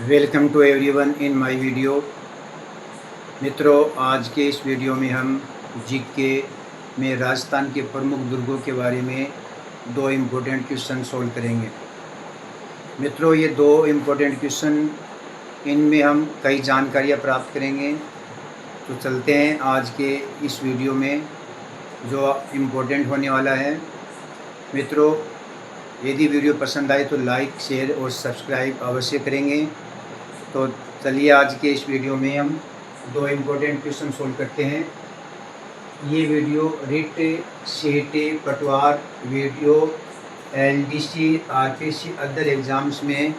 Welcome to everyone in my video. मित्रों, आज के इस वीडियो में हम जीके में राजस्थान के प्रमुख दुर्गों के बारे में दो इम्पोर्टेंट क्वेश्चन सॉल्व करेंगे। मित्रों, ये दो इम्पोर्टेंट क्वेश्चन, इनमें हम कई जानकारियाँ प्राप्त करेंगे। तो चलते हैं आज के इस वीडियो में जो इम्पोर्टेंट होने वाला है। मित्रों, यदि वीडियो पसंद आए तो लाइक, शेयर और सब्सक्राइब अवश्य करेंगे। तो चलिए आज के इस वीडियो में हम दो इम्पोर्टेंट क्वेश्चन सोल्व करते हैं। ये वीडियो रिट, सीईटी, पटवार, video, LDC, RPC other exams में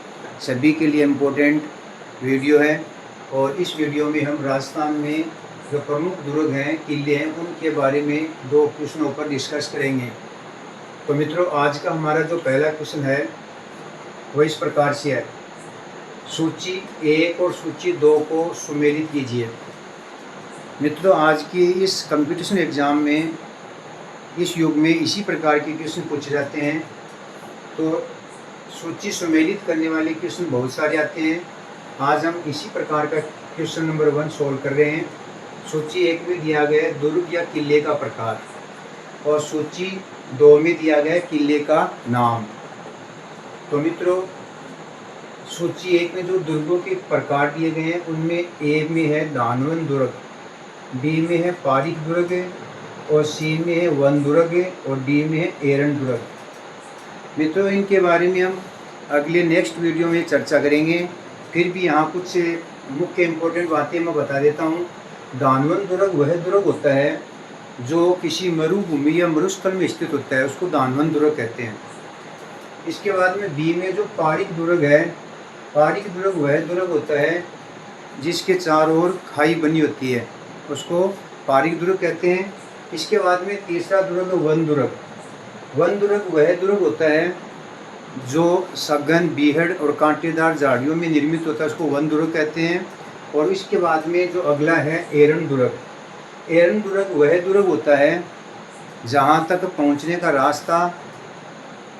सभी के लिए इम्पोर्टेंट वीडियो है। और इस वीडियो में हम राजस्थान में जो प्रमुख दुर्ग हैं, किले हैं, उनके बारे में दो क्वेश्चनों पर डिस्कस करेंगे। तो मित्रों, आज का हमारा जो पहला क्वेश्चन है वो इस प्रकार से है। सूची 1 और सूची 2 को सुमेलित कीजिए। मित्रों, आज की इस कंपटीशन एग्ज़ाम में इस युग में इसी प्रकार के क्वेश्चन पूछे जाते हैं। तो सूची सुमेलित करने वाले क्वेश्चन बहुत सारे आते हैं। आज हम इसी प्रकार का क्वेश्चन नंबर 1 सॉल्व कर रहे हैं। सूची 1 में दिया गया है दुर्ग या किले का प्रकार, और सूची 2 में दिया गया है किले का नाम। तो मित्रों, सूची 1 में जो दुर्गों के प्रकार दिए गए हैं उनमें ए में है दानवन दुर्ग, बी में है पारिक दुर्ग, और सी में है वन दुर्ग, और डी में है एरन दुर्ग। मित्रों, इनके बारे में हम अगले नेक्स्ट वीडियो में चर्चा करेंगे। फिर भी यहाँ कुछ मुख्य इम्पोर्टेंट बातें मैं बता देता हूँ। दानवन दुर्ग वह दुर्ग होता है जो किसी मरुभूमि या मरुस्थल में स्थित होता है, उसको दानवन दुर्ग कहते हैं। इसके बाद में बी में जो पारिक दुर्ग है, पारिक दुर्ग वह दुर्ग होता है जिसके चारों ओर खाई बनी होती है, उसको पारिक दुर्ग कहते हैं। इसके बाद में तीसरा दुर्ग वन दुर्ग। वन दुर्ग वह दुर्ग होता है जो सघन, बीहड़ और कांटेदार झाड़ियों में निर्मित होता है, उसको वन दुर्ग कहते हैं। और इसके बाद में जो अगला है एरन दुर्ग। एरन दुर्ग वह दुर्ग होता है जहाँ तक पहुँचने का रास्ता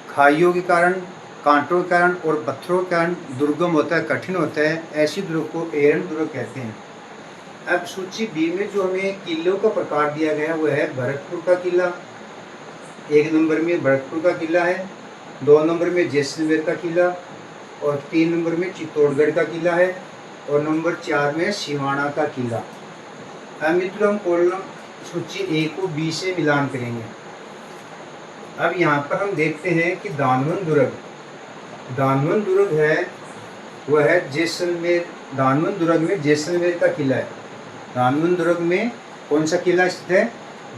खाइयों के कारण, कांटों के कारण और पत्थरों के कारण दुर्गम होता है, कठिन होता है। ऐसी दुर्ग को एरन दुर्ग कहते हैं। अब सूची बी में जो हमें किलों का प्रकार दिया गया है वह है भरतपुर का किला। 1 नंबर में भरतपुर का किला है, 2 नंबर में जैसलमेर का किला, और 3 नंबर में चित्तौड़गढ़ का किला है, और नंबर 4 में सिवाना का किला। अब मित्रों, हम कॉलम सूची ए को बी से मिलान करेंगे। अब यहाँ पर हम देखते हैं कि दानवन दुर्ग है वह है जैसलमेर। दानवन दुर्ग में जैसलमेर का किला है। दानवन दुर्ग में कौन सा किला स्थित है?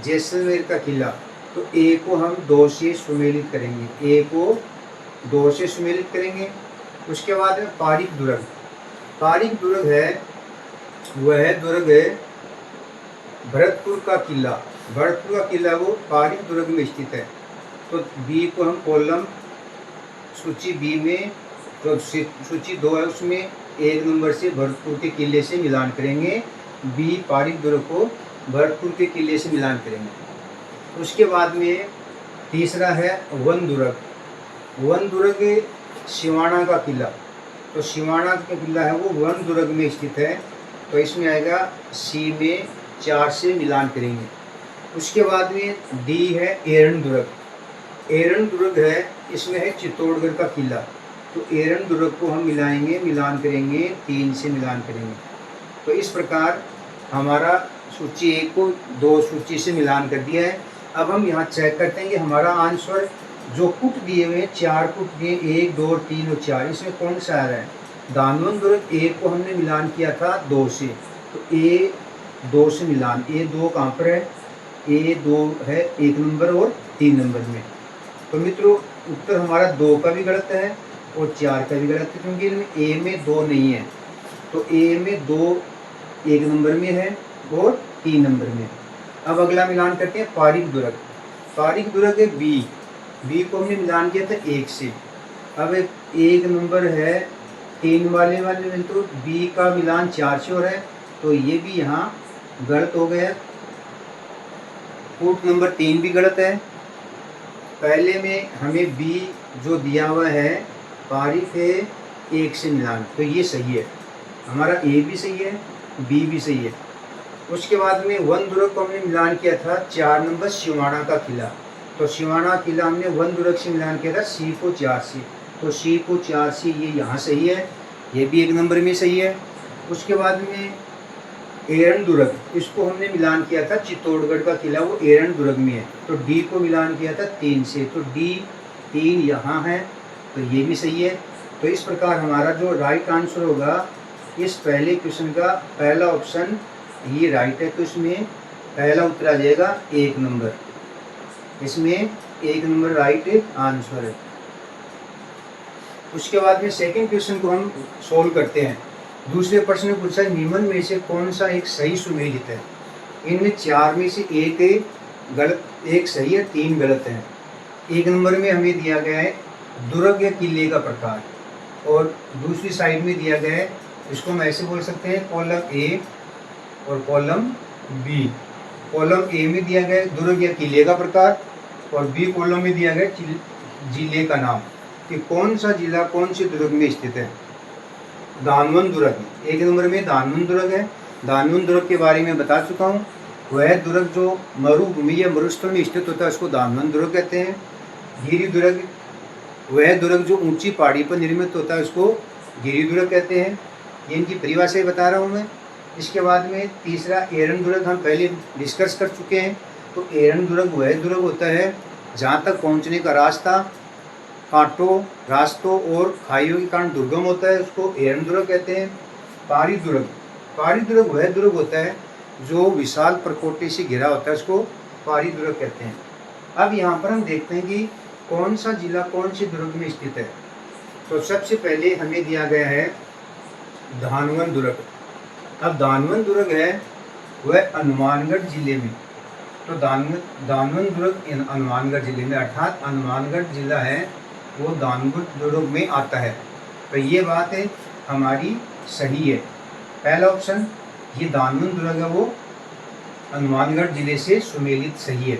जैसलमेर का किला। तो ए को हम 2 से सुमेलित करेंगे, ए को 2 से सुमेलित करेंगे। उसके बाद में पारिक दुर्ग। पारिक दुर्ग है वह दुर्ग है भरतपुर का किला। भरतपुर का किला वो पारिक दुर्ग में स्थित है। तो बी को हम कॉलम सूची बी में जो सूची 2 है उसमें 1 नंबर से भरतपुर के किले से मिलान करेंगे। बी पारिक दुर्ग को भरतपुर के किले से मिलान करेंगे। उसके बाद में तीसरा है वन दुर्ग। वन दुर्ग सिवाना का किला। तो सिवाना का किला है वो वन दुर्ग में स्थित है। तो इसमें आएगा सी में 4 से मिलान करेंगे। उसके बाद में डी है एरन दुर्ग। एरन दुर्ग है, इसमें है चित्तौड़गढ़ का किला। तो एरन दुर्ग को हम मिलान करेंगे 3 से मिलान करेंगे। तो इस प्रकार हमारा सूची 1 को 2 सूची से मिलान कर दिया है। अब हम यहाँ चेक करते हैं कि हमारा आंसर जो पुट दिए हुए हैं, 4 पुट दिए, 1, 2, 3 और 4, इसमें कौन सा आ रहा है? दानवन दुर्ग 1 को हमने मिलान किया था 2 से, तो ए 2 से मिलान। ए 2 कहाँ पर है? ए 2 है 1 नंबर और 3 नंबर में। तो मित्रों, उत्तर हमारा 2 का भी गलत है और 4 का भी गलत है, क्योंकि इनमें ए में 2 नहीं है। तो ए में 2 1 नंबर में है और 3 नंबर में। अब अगला मिलान करते हैं पारिक दुर्ग। पारिक दुर्ग है बी। बी को हमने मिलान किया था 1 से। अब 1 नंबर है 3 वाले में, तो बी का मिलान 4 से हो रहा है, तो ये भी यहाँ गलत हो गया। पुट नंबर 3 भी गलत है। पहले में हमें बी जो दिया हुआ है पारिक है 1 से मिलान, तो ये सही है, हमारा ए भी सही है, बी भी सही है। उसके बाद में वन दुर्ग को हमने मिलान किया था 4 नंबर सिवाना का किला, तो सिवाना किला हमने वन दुर्ग से मिलान किया था सी को 4 से, तो सी को 4 से ये यहाँ सही है, ये भी 1 नंबर में सही है। उसके बाद में एरन दुर्ग, इसको हमने मिलान किया था चित्तौड़गढ़ का किला, वो एरन दुर्ग में है, तो डी को मिलान किया था 3 से, तो डी 3 यहाँ है, तो ये भी सही है। तो इस प्रकार हमारा जो राइट आंसर होगा इस पहले क्वेश्चन का पहला ऑप्शन ये राइट है, तो इसमें पहला उत्तर आ जाएगा 1 नंबर, इसमें 1 नंबर राइट आंसर है। उसके बाद में सेकंड क्वेश्चन को हम सोल्व करते हैं। दूसरे प्रश्न में पूछा निम्न में से कौन सा एक सही सुमेलित है, इनमें 4 में से एक गलत, एक सही है, 3 गलत हैं। 1 नंबर में हमें दिया गया है दुर्ग या किले का प्रकार, और दूसरी साइड में दिया गया है, इसको हम ऐसे बोल सकते हैं कॉलम ए और कॉलम बी। कॉलम ए में दिया गया है दुर्ग या किले का प्रकार, और बी कॉलम में दिया गया जिले का नाम, कि कौन सा जिला कौन से दुर्ग में स्थित है। दानवन दुर्ग, 1 नंबर में दानवन दुर्ग है। दानवन दुर्ग के बारे में बता चुका हूँ, वह दुर्ग जो मरुभूमि या मरुस्थल में स्थित होता है उसको दानवन दुर्ग कहते हैं। गिरि दुर्ग, वह दुर्ग जो ऊंची पहाड़ी पर निर्मित होता है उसको गिरि दुर्ग कहते हैं। ये इनकी परिभाषा बता रहा हूँ मैं। इसके बाद में तीसरा एरन दुर्ग हम पहले डिस्कस कर चुके हैं, तो एरन दुर्ग वह दुर्ग होता है जहाँ तक पहुँचने का रास्ता कांटों, रास्तों और खाइयों के कारण दुर्गम होता है, उसको एरन दुर्ग कहते हैं। पहाड़ी दुर्ग, पहाड़ी दुर्ग वह दुर्ग होता है जो विशाल प्रकोटे से घिरा होता है, उसको पहाड़ी दुर्ग कहते हैं। अब यहाँ पर हम देखते हैं कि कौन सा जिला कौन से दुर्ग में स्थित है। तो सबसे पहले हमें दिया गया है धानवन दुर्ग। अब धानवन दुर्ग है वह हनुमानगढ़ जिले में, तो दानवन दुर्ग हनुमानगढ़ जिले में, अर्थात हनुमानगढ़ जिला है वो दानवन दुर्ग में आता है। तो ये बात है हमारी सही है, पहला ऑप्शन ये दानवन दुर्ग है वो हनुमानगढ़ जिले से सुमेलित सही है।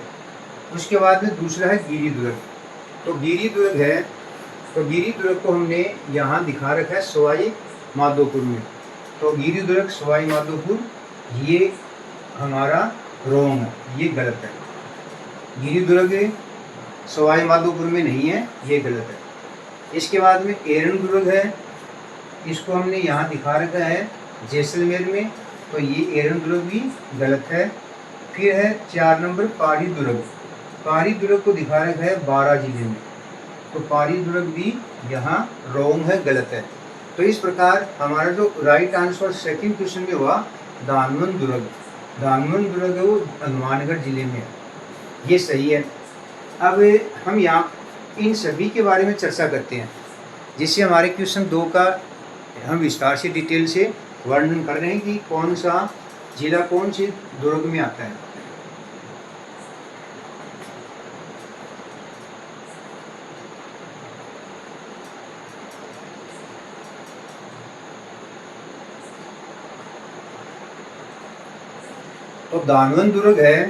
उसके बाद में दूसरा है गिरि दुर्ग। तो गिरि दुर्ग है, तो गिरि दुर्ग को हमने यहाँ दिखा रखा है सवाई माधोपुर में, तो गिरि दुर्ग सवाई माधोपुर ये हमारा रॉन्ग है, ये गलत है। गिरि दुर्ग सवाई माधोपुर में नहीं है, ये गलत है। इसके बाद में एरन दुर्ग है, इसको हमने यहाँ दिखा रखा है जैसलमेर में, तो ये एरन दुर्ग भी गलत है। फिर है 4 नंबर पहाड़ी दुर्ग। पहाड़ी दुर्ग को दिखा रखा है 12 जिले में, तो पहाड़ी दुर्ग भी यहाँ रॉन्ग है, गलत है। तो इस प्रकार हमारा जो राइट आंसर सेकंड क्वेश्चन में हुआ दानवन दुर्ग, दानवन दुर्ग है वो हनुमानगढ़ जिले में है, ये सही है। अब हम यहाँ इन सभी के बारे में चर्चा करते हैं, जिससे हमारे क्वेश्चन 2 का हम विस्तार से डिटेल से वर्णन कर रहे हैं कि कौन सा जिला कौन से दुर्ग में आता है। तो दानवन दुर्ग है,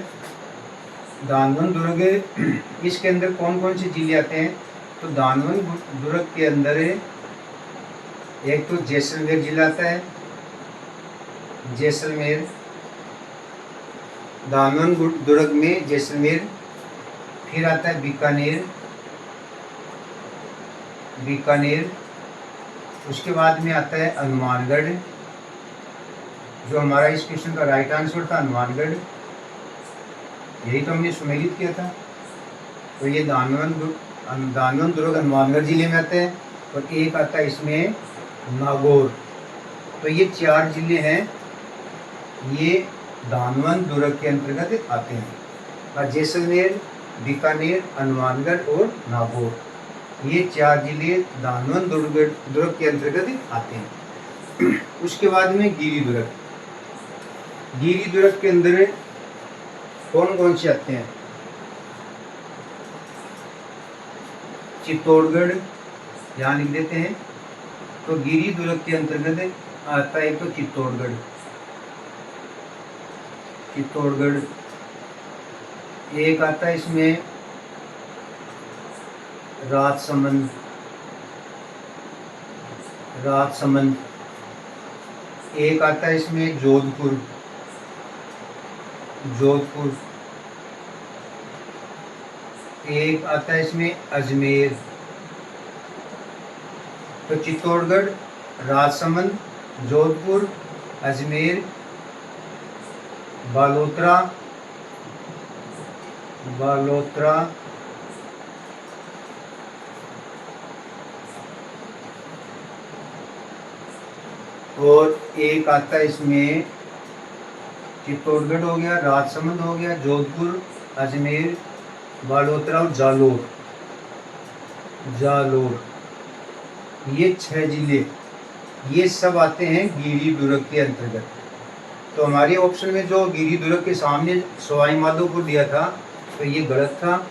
दानवन दुर्ग इसके अंदर कौन कौन से जिले आते हैं। तो दानवन दुर्ग के अंदर एक तो जैसलमेर जिला आता है, जैसलमेर, दानवन दुर्ग में जैसलमेर, फिर आता है बीकानेर, बीकानेर, उसके बाद में आता है हनुमानगढ़, जो हमारा इस क्वेश्चन का राइट आंसर था हनुमानगढ़, यही तो हमने सुमेलित किया था। तो ये दानवन दुर्ग हनुमानगढ़ जिले में आते हैं, और एक आता है इसमें नागौर। तो ये 4 जिले हैं, ये दानवन दुर्ग के अंतर्गत आते हैं, और जैसलमेर, बीकानेर, हनुमानगढ़ और नागौर, ये 4 जिले दानवन दुर्ग के अंतर्गत आते हैं। उसके बाद में गिरि दुर्ग, गिरि दुर्ग के अंदर कौन कौन से आते हैं। चित्तौड़गढ़ यहाँ लिख देते हैं, तो गिरि दुर्ग के अंतर्गत आता है तो चित्तौड़गढ़, चित्तौड़गढ़, एक आता है इसमें राजसमंद, राजसमंद। एक आता है इसमें जोधपुर, जोधपुर। एक आता है इसमें अजमेर। तो चित्तौड़गढ़, राजसमंद, जोधपुर, अजमेर, बालोतरा, बालोतरा, और एक आता है इसमें चित्तौड़गढ़ हो गया, राजसमंद हो गया, जोधपुर, अजमेर, बालोतरा और जालोर। जालोर, ये 6 जिले, ये सब आते हैं गिरी दुर्ग के अंतर्गत। तो हमारे ऑप्शन में जो गिरी दुर्ग के सामने सवाई माधोपुर दिया था तो ये गलत था।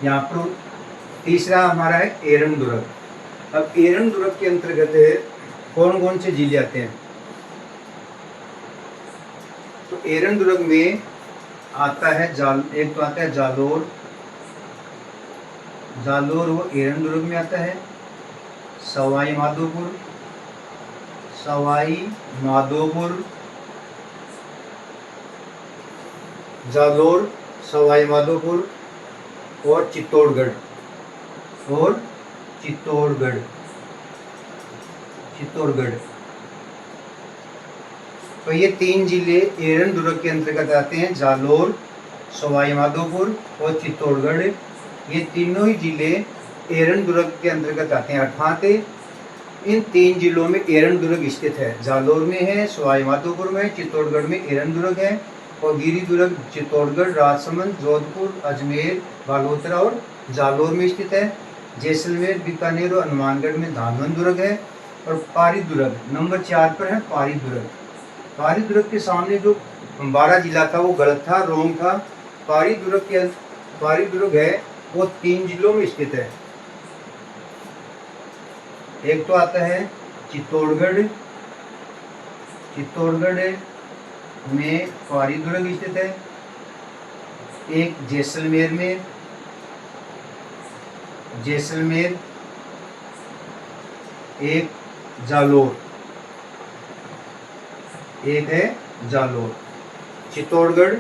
यहाँ पर तीसरा हमारा है एरन दुर्ग। अब एरन दुर्ग के अंतर्गत कौन कौन से जिले आते हैं? तो एरन दुर्ग में आता है एक तो आता है जालोर, जालोर वो एरन दुर्ग में आता है। सवाई माधोपुर, सवाई माधोपुर, जालोर, सवाई माधोपुर और चित्तौड़गढ़, और चित्तौड़गढ़, चित्तौड़गढ़। तो ये 3 जिले एरन दुर्ग के अंतर्गत आते हैं, जालोर, सवाई माधोपुर और चित्तौड़गढ़। ये तीनों ही जिले एरन दुर्ग के अंतर्गत आते हैं। अर्थात इन 3 जिलों में एरन दुर्ग स्थित है। जालोर में है, सवाई माधोपुर में, चित्तौड़गढ़ में एरन दुर्ग है, और गिरी दुर्ग चित्तौड़गढ़, राजसमंद, जोधपुर, अजमेर, बालोतरा और जालोर में स्थित है। जैसलमेर, बीकानेर और हनुमानगढ़ में धानवन दुर्ग है। और पारी दुर्ग नंबर 4 पर है। पारी दुर्ग, पारी दुर्ग के सामने जो 12 जिला था वो गलत था, रोंग था। पारी दुर्ग है वो 3 जिलों में स्थित है। एक तो आता है चित्तौड़गढ़, चित्तौड़गढ़ में पारी दुर्ग स्थित है। एक जैसलमेर में, जैसलमेर, एक जालोर, एक है जालोर। चित्तौड़गढ़,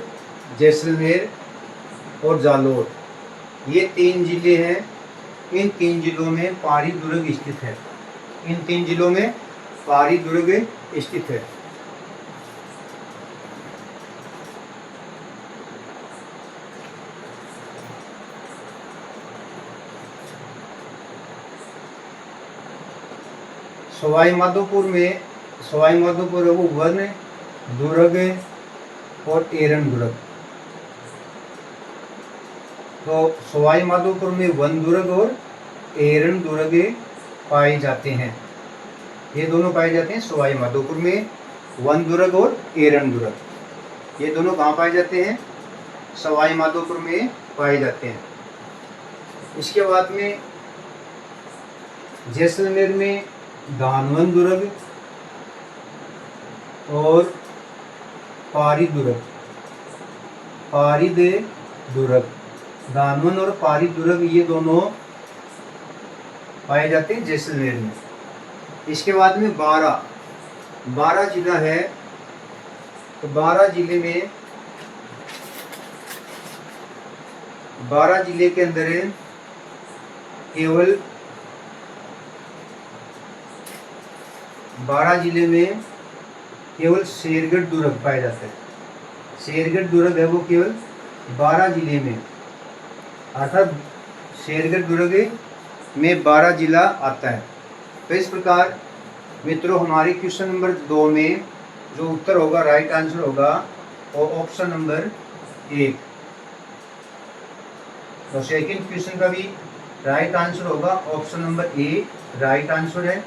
जैसलमेर और जालोर, ये 3 जिले हैं। इन 3 जिलों में पारी दुर्ग स्थित है। इन 3 जिलों में पारी दुर्ग स्थित है। सवाई माधोपुर में, सवाई माधोपुर है वो वन दुर्ग और एरन दुर्ग। तो सवाई माधोपुर में वन दुर्ग और एरन दुर्ग पाए जाते हैं। ये दोनों पाए जाते हैं सवाई माधोपुर में, वन दुर्ग और एरन दुर्ग। ये दोनों कहाँ पाए जाते हैं? सवाई माधोपुर में पाए जाते हैं। इसके बाद में जैसलमेर में धानवन दुर्ग और पारी दुर्ग, पारी दुर्ग, धानवन और पारी दुर्ग, ये दोनों पाए जाते हैं जैसलमेर में। इसके बाद में 12 जिला है। तो 12 जिले में, 12 जिले के अंदर केवल 12 जिले में केवल शेरगढ़ दुर्ग पाया जाता है। शेरगढ़ दुर्ग है वो केवल 12 जिले में, अर्थात शेरगढ़ दुर्ग में 12 जिला आता है। तो इस प्रकार मित्रों हमारे क्वेश्चन नंबर 2 में जो उत्तर होगा, राइट आंसर होगा वो ऑप्शन नंबर 1। तो सेकंड क्वेश्चन का भी राइट आंसर होगा option number A, right answer है।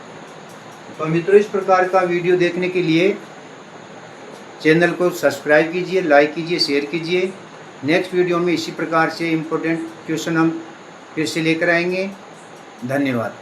तो मित्रों इस प्रकार का वीडियो देखने के लिए चैनल को सब्सक्राइब कीजिए, लाइक कीजिए, शेयर कीजिए। नेक्स्ट वीडियो में इसी प्रकार से इम्पोर्टेंट क्वेश्चन हम फिर से लेकर आएंगे। धन्यवाद।